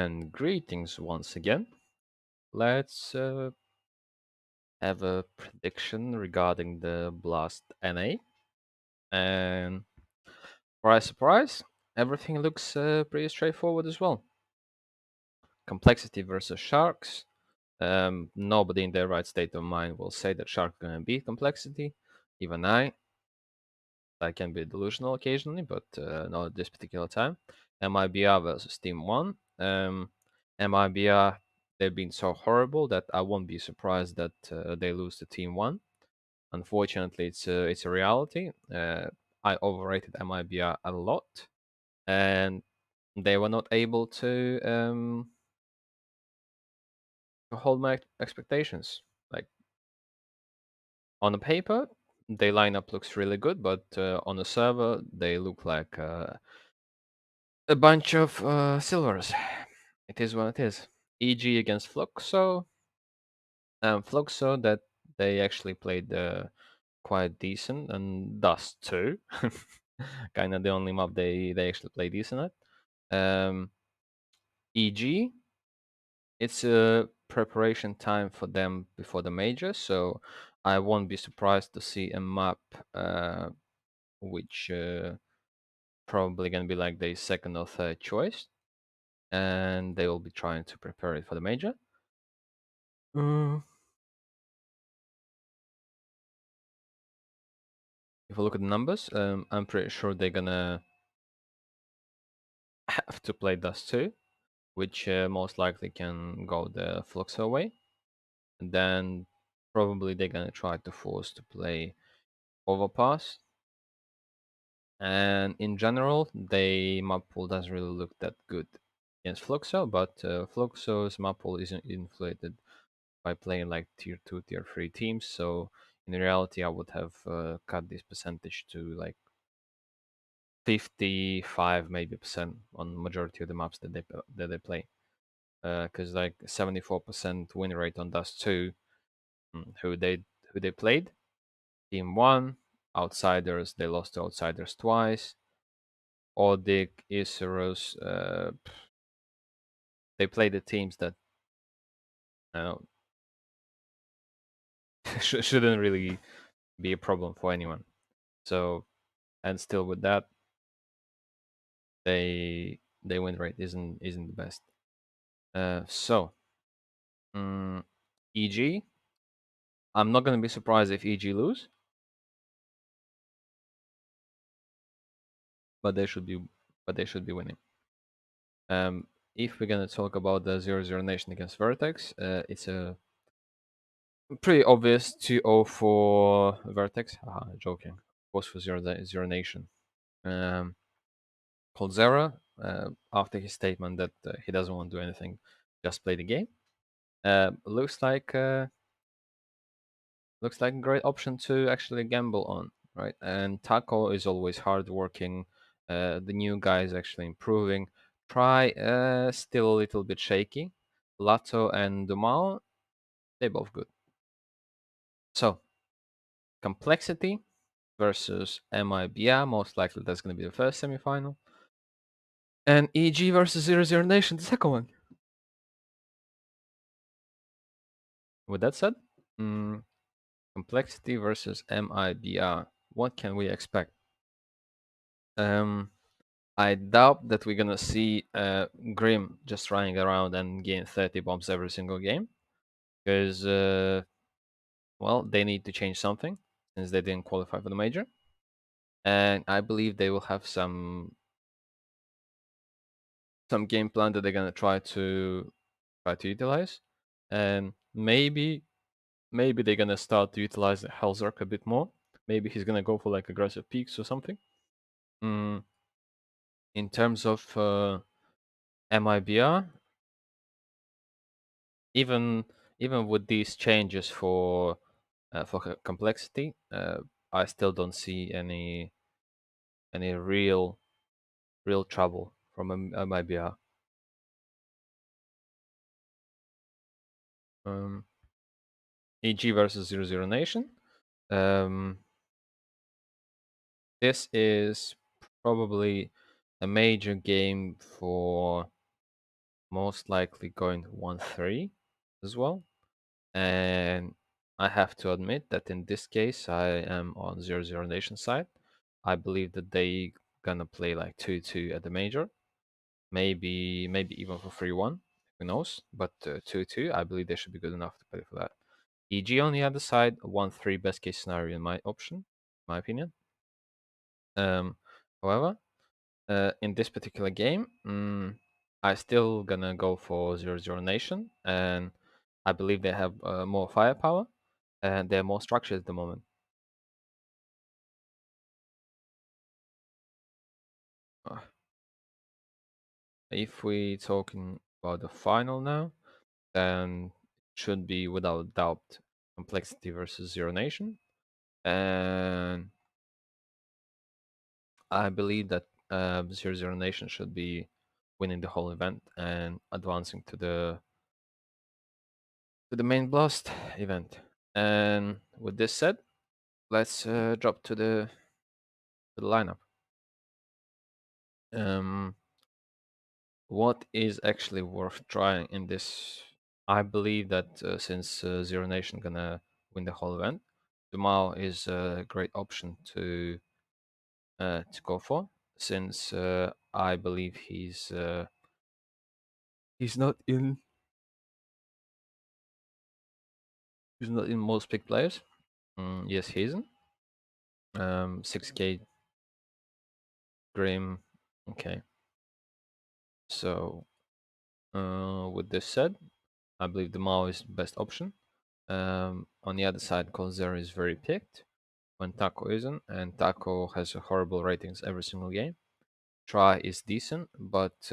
And greetings once again. Let's have a prediction regarding the Blast NA. And surprise, surprise, everything looks pretty straightforward as well. Complexity versus Sharks. Nobody in their right state of mind will say that Shark gonna beat Complexity. Even I can be delusional occasionally, but not at this particular time. MIBR versus Team One. MIBR, they've been so horrible that I won't be surprised that they lose to Team One. Unfortunately, it's a reality. I overrated MIBR a lot, and they were not able to hold my expectations. Like on the paper, their lineup looks really good, but on the server, they look like a bunch of silvers. It is what it is. EG against Fluxo. Fluxo that they actually played quite decent, and Dust too. Kind of the only map they actually play decent at. EG, it's a preparation time for them before the major, so I won't be surprised to see a map which probably gonna be like their second or third choice, and they will be trying to prepare it for the major. If we look at the numbers, I'm pretty sure they're gonna have to play Dust 2, which most likely can go the Fluxo way. And then probably they're gonna try to force to play Overpass. And in general, they map pool doesn't really look that good against Fluxo, but Fluxo's map pool isn't inflated by playing like tier 2, tier 3 teams. So in reality, I would have cut this percentage to like 55 maybe percent on majority of the maps that they play. Because like 74% win rate on Dust 2, who they played. Team 1, Outsiders, they lost to Outsiders twice. Odic, Isurus, they played the teams that uh, shouldn't really be a problem for anyone. So, and still with that, they win rate isn't the best. So, EG, I'm not gonna be surprised if EG lose, but they should be winning. Um, if we're gonna talk about the 0-0 Nation against Vertex, it's a pretty obvious 2-0 for Vertex. Joking. Of course for 0 Nation. Coldzera, after his statement that he doesn't want to do anything, just play the game. Looks like a great option to actually gamble on, right? And Taco is always hardworking. The new guy is actually improving. Try still a little bit shaky. Lato and Dumao, they both good. So complexity versus MIBR, most likely that's going to be the first semifinal. And EG versus 0-0 Nation, the second one. With that said, mm, complexity versus MIBR. What can we expect? I doubt that we're gonna see Grim just running around and gain 30 bombs every single game, because well, they need to change something since they didn't qualify for the major, and I believe they will have some game plan that they're gonna try to utilize, and maybe they're gonna start to utilize Hellzerk a bit more. Maybe he's gonna go for like aggressive peaks or something. Mm, in terms of MIBR, even even with these changes for complexity, I still don't see any real trouble from MIBR. Um, EG versus 0-0 Nation. Um, this is probably a major game for most likely going 1-3 as well. And I have to admit that in this case, I am on 0-0 Nation side. I believe that they gonna play like 2-2 at the major, maybe even for 3-1. Who knows? But 2-2, I believe they should be good enough to play for that. EG on the other side, 1-3 best case scenario in my option, my opinion. Um, However, in this particular game, I still gonna go for 0-0 Nation, and I believe they have more firepower and they're more structured at the moment. Uh, If we talking about the final now, then it should be without doubt Complexity versus Zero Nation, and I believe that 0-0 Nation should be winning the whole event and advancing to the main blast event. And with this said, let's drop to the lineup. Um, what is actually worth trying in this? I believe that since Zero Nation gonna win the whole event, Dumal is a great option to go for, since I believe he's not in he's not in most pick players. Yes, he isn't. 6K Grim. Okay. So with this said, I believe the Mao is the best option. On the other side, Colzera is very picked when Taco isn't, and Taco has horrible ratings every single game. Try is decent, but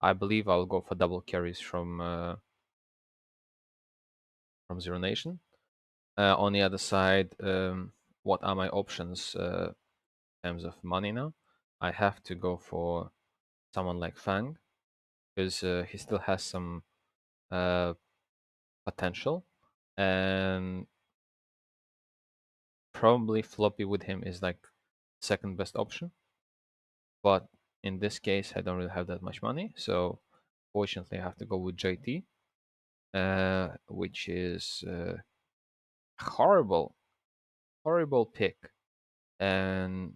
I believe I'll go for double carries from Zero Nation. On the other side, what are my options in terms of money now? I have to go for someone like Fang because he still has some uh, potential, and probably Floppy with him is like second best option. But in this case, I don't really have that much money, so fortunately, I have to go with JT, which is horrible, horrible pick, and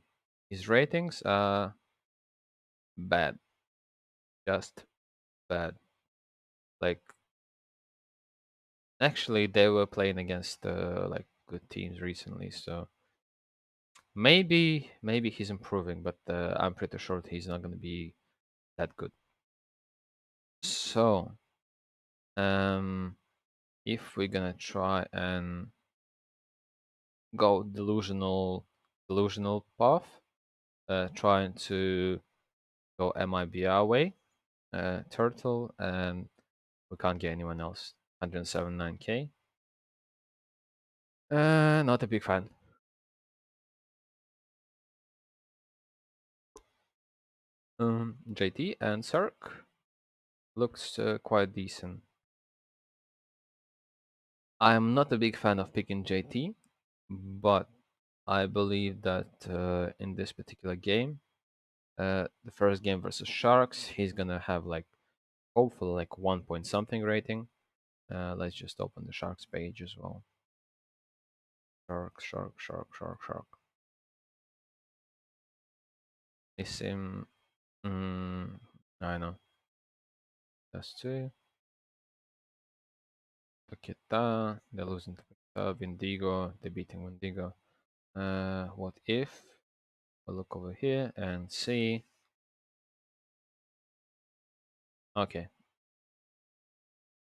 his ratings are bad, just bad. Like actually, they were playing against like good teams recently, so maybe he's improving, but I'm pretty sure he's not going to be that good. So um, if we're gonna try and go delusional path, trying to go MIBR way, Turtle, and we can't get anyone else. 179k. Not a big fan. JT and Cirque looks quite decent. I'm not a big fan of picking JT, but I believe that in this particular game, the first game versus Sharks, he's gonna have like hopefully like 1 point something rating. Let's just open the Sharks page as well. Shark. It's him. I know. That's two. Paqueta. They're losing to Paqueta. Vindigo. They're beating Vindigo. What if? We'll look over here and see. Okay.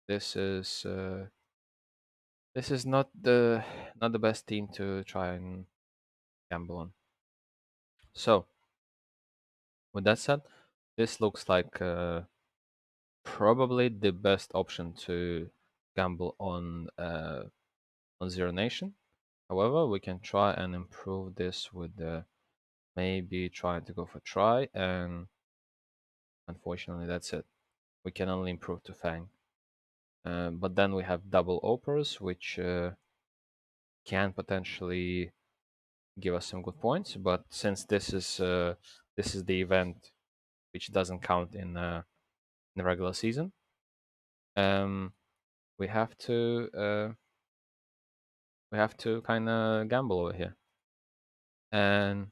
This is not the best team to try and gamble on. So with that said, this looks like probably the best option to gamble on Zero Nation. However, we can try and improve this with maybe trying to go for try, and unfortunately, that's it. We can only improve to Fang. But then we have double Opers, which can potentially give us some good points. But since this is the event which doesn't count the regular season. Um, we have to kind of gamble over here, and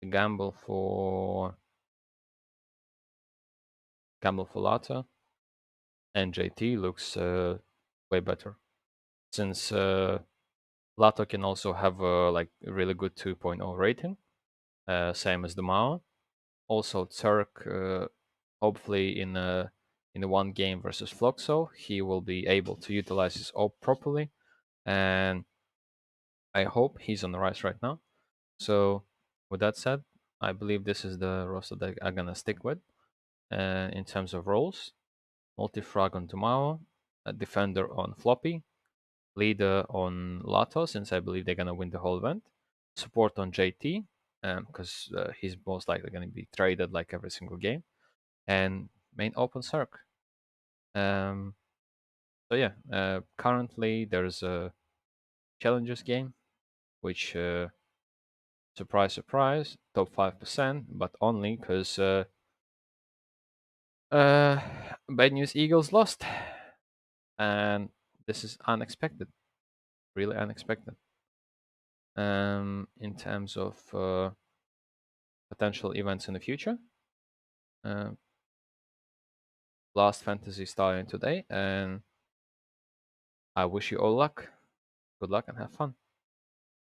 the gamble for Lata and JT looks way better, since Lato can also have a like really good 2.0 rating, same as the Mao. Also, Turk, hopefully in the one game versus Floxo, he will be able to utilize his ult properly, and I hope he's on the rise right now. So, with that said, I believe this is the roster that I'm gonna stick with. In terms of roles, multi-frag on Tomao, a defender on Floppy, leader on Lato, since I believe they're gonna win the whole event, support on JT, because he's most likely gonna be traded like every single game, and main open circ. Um, so yeah, currently there's a challenges game, which surprise, surprise, top 5%, but only because uh, bad news Eagles lost, and this is unexpected, really unexpected. In terms of potential events in the future, uh, last fantasy starting today, and I wish you all luck. Good luck and have fun.